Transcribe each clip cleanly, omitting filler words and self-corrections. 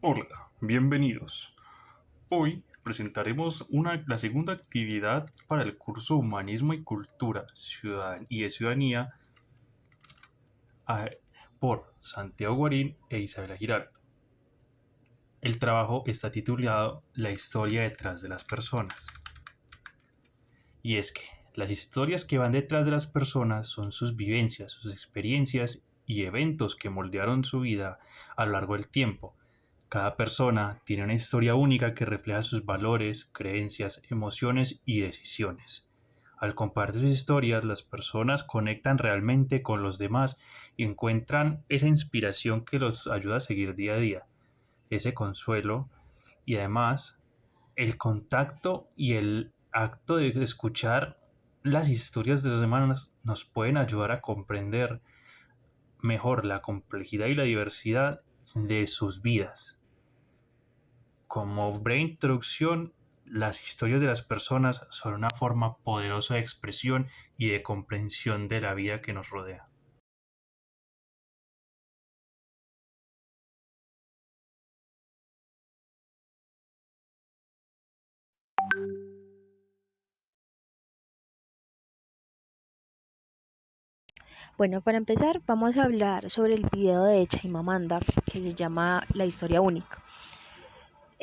Hola, bienvenidos. Hoy presentaremos la segunda actividad para el curso Humanismo y Cultura y de Ciudadanía a- por Santiago Guarín e Isabela Giraldo. El trabajo está titulado La historia detrás de las personas. Y es que las historias que van detrás de las personas son sus vivencias, sus experiencias y eventos que moldearon su vida a lo largo del tiempo. Cada persona tiene una historia única que refleja sus valores, creencias, emociones y decisiones. Al compartir sus historias, las personas conectan realmente con los demás y encuentran esa inspiración que los ayuda a seguir día a día, ese consuelo y además el contacto y el acto de escuchar las historias de los demás nos pueden ayudar a comprender mejor la complejidad y la diversidad de sus vidas. Como breve introducción, las historias de las personas son una forma poderosa de expresión y de comprensión de la vida que nos rodea. Bueno, para empezar, vamos a hablar sobre el video de Chimamanda que se llama La historia única.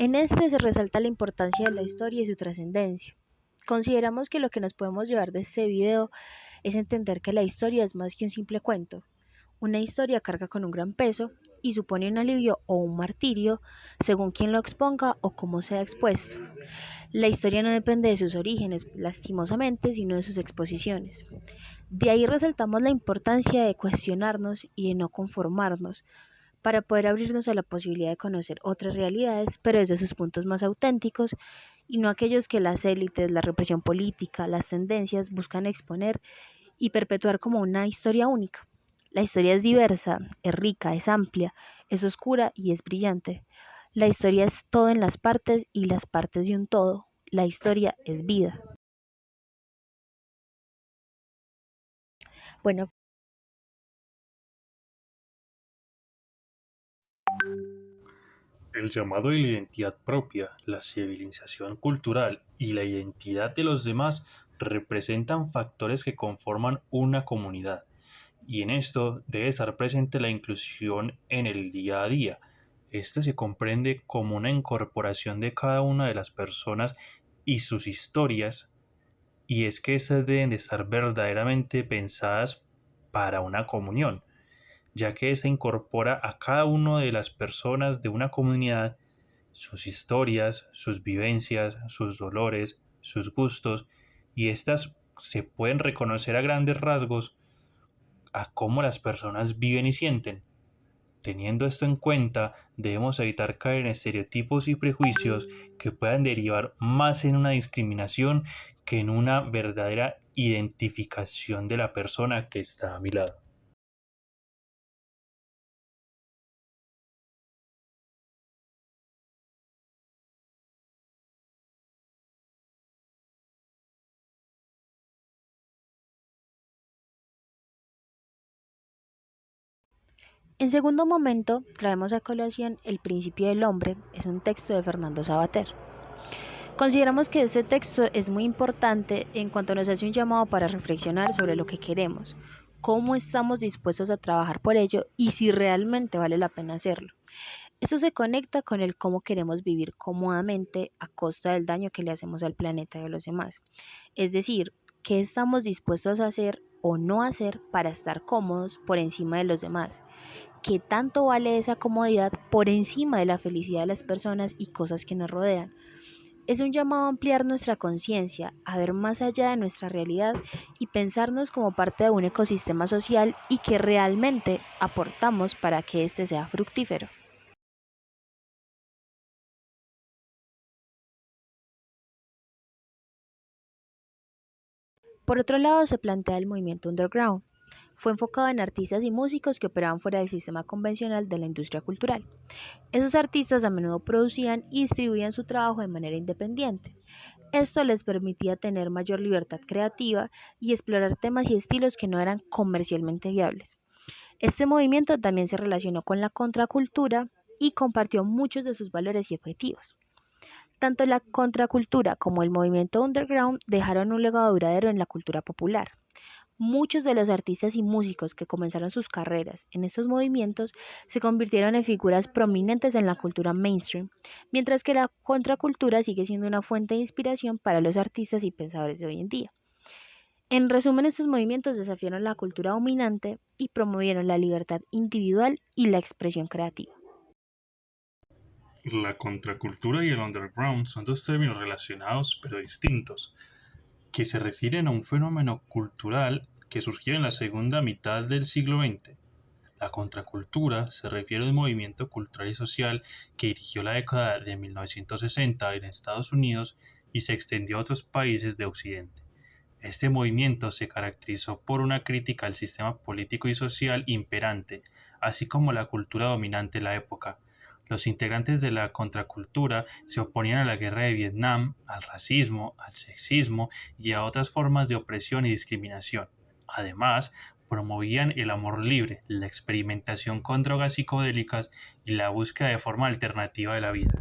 En este se resalta la importancia de la historia y su trascendencia. Consideramos que lo que nos podemos llevar de este video es entender que la historia es más que un simple cuento. Una historia carga con un gran peso y supone un alivio o un martirio según quien lo exponga o cómo sea expuesto. La historia no depende de sus orígenes, lastimosamente, sino de sus exposiciones. De ahí resaltamos la importancia de cuestionarnos y de no conformarnos, para poder abrirnos a la posibilidad de conocer otras realidades, pero desde sus puntos más auténticos y no aquellos que las élites, la represión política, las tendencias buscan exponer y perpetuar como una historia única. La historia es diversa, es rica, es amplia, es oscura y es brillante. La historia es todo en las partes y las partes de un todo. La historia es vida. Bueno, El llamado de la identidad propia, la civilización cultural y la identidad de los demás representan factores que conforman una comunidad, y en esto debe estar presente la inclusión en el día a día. Este se comprende como una incorporación de cada una de las personas y sus historias, y es que estas deben de estar verdaderamente pensadas para una comunión, ya que ésta incorpora a cada una de las personas de una comunidad sus historias, sus vivencias, sus dolores, sus gustos, y estas se pueden reconocer a grandes rasgos a cómo las personas viven y sienten. Teniendo esto en cuenta, debemos evitar caer en estereotipos y prejuicios que puedan derivar más en una discriminación que en una verdadera identificación de la persona que está a mi lado. en segundo momento, traemos a colación El principio del hombre, es un texto de Fernando Savater. Consideramos que este texto es muy importante en cuanto nos hace un llamado para reflexionar sobre lo que queremos, cómo estamos dispuestos a trabajar por ello y si realmente vale la pena hacerlo. Esto se conecta con el cómo queremos vivir cómodamente a costa del daño que le hacemos al planeta y a los demás. Es decir, qué estamos dispuestos a hacer o no hacer para estar cómodos por encima de los demás. ¿Qué tanto vale esa comodidad por encima de la felicidad de las personas y cosas que nos rodean? Es un llamado a ampliar nuestra conciencia, a ver más allá de nuestra realidad y pensarnos como parte de un ecosistema social y que realmente aportamos para que éste sea fructífero. Por otro lado, se plantea el movimiento underground. Fue enfocado en artistas y músicos que operaban fuera del sistema convencional de la industria cultural. Esos artistas a menudo producían y distribuían su trabajo de manera independiente. Esto les permitía tener mayor libertad creativa y explorar temas y estilos que no eran comercialmente viables. Este movimiento también se relacionó con la contracultura y compartió muchos de sus valores y objetivos. Tanto la contracultura como el movimiento underground dejaron un legado duradero en la cultura popular. Muchos de los artistas y músicos que comenzaron sus carreras en estos movimientos se convirtieron en figuras prominentes en la cultura mainstream, mientras que la contracultura sigue siendo una fuente de inspiración para los artistas y pensadores de hoy en día. En resumen, estos movimientos desafiaron la cultura dominante y promovieron la libertad individual y la expresión creativa. La contracultura y el underground son dos términos relacionados pero distintos, que se refieren a un fenómeno cultural que surgió en la segunda mitad del siglo XX. La contracultura se refiere a un movimiento cultural y social que dirigió la década de 1960 en Estados Unidos y se extendió a otros países de Occidente. Este movimiento se caracterizó por una crítica al sistema político y social imperante, así como la cultura dominante en la época. Los integrantes de la contracultura se oponían a la guerra de Vietnam, al racismo, al sexismo y a otras formas de opresión y discriminación. Además, promovían el amor libre, la experimentación con drogas psicodélicas y la búsqueda de forma alternativa de la vida.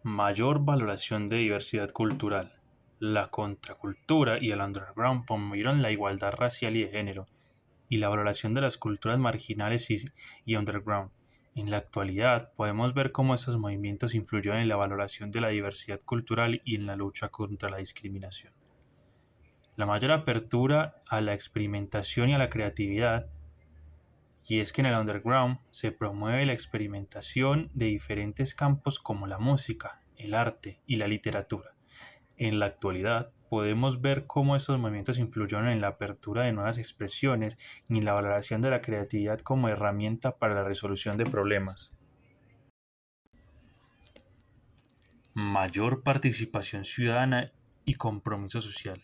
Mayor valoración de diversidad cultural. La contracultura y el underground promovieron la igualdad racial y de género, y la valoración de las culturas marginales y underground. En la actualidad, podemos ver cómo estos movimientos influyeron en la valoración de la diversidad cultural y en la lucha contra la discriminación. La mayor apertura a la experimentación y a la creatividad, y es que en el underground se promueve la experimentación de diferentes campos como la música, el arte y la literatura. En la actualidad, podemos ver cómo estos movimientos influyeron en la apertura de nuevas expresiones y en la valoración de la creatividad como herramienta para la resolución de problemas. Mayor participación ciudadana y compromiso social.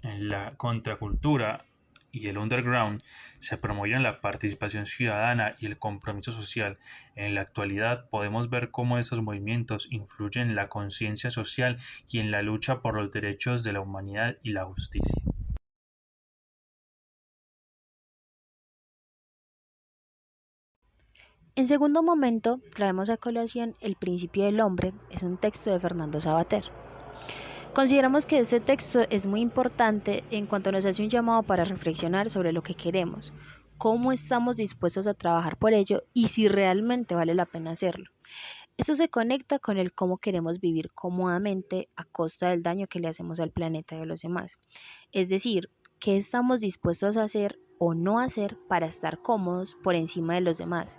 En la contracultura y el underground se promovían la participación ciudadana y el compromiso social. En la actualidad podemos ver cómo esos movimientos influyen en la conciencia social y en la lucha por los derechos de la humanidad y la justicia. En segundo momento, traemos a colación El principio del hombre, es un texto de Fernando Savater. Consideramos que este texto es muy importante en cuanto nos hace un llamado para reflexionar sobre lo que queremos, cómo estamos dispuestos a trabajar por ello y si realmente vale la pena hacerlo. Esto se conecta con el cómo queremos vivir cómodamente a costa del daño que le hacemos al planeta y a los demás. Es decir, qué estamos dispuestos a hacer o no hacer para estar cómodos por encima de los demás.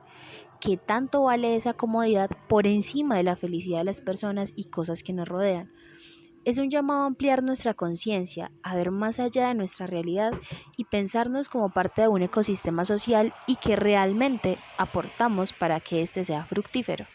¿Qué tanto vale esa comodidad por encima de la felicidad de las personas y cosas que nos rodean? Es un llamado a ampliar nuestra conciencia, a ver más allá de nuestra realidad y pensarnos como parte de un ecosistema social y que realmente aportamos para que éste sea fructífero.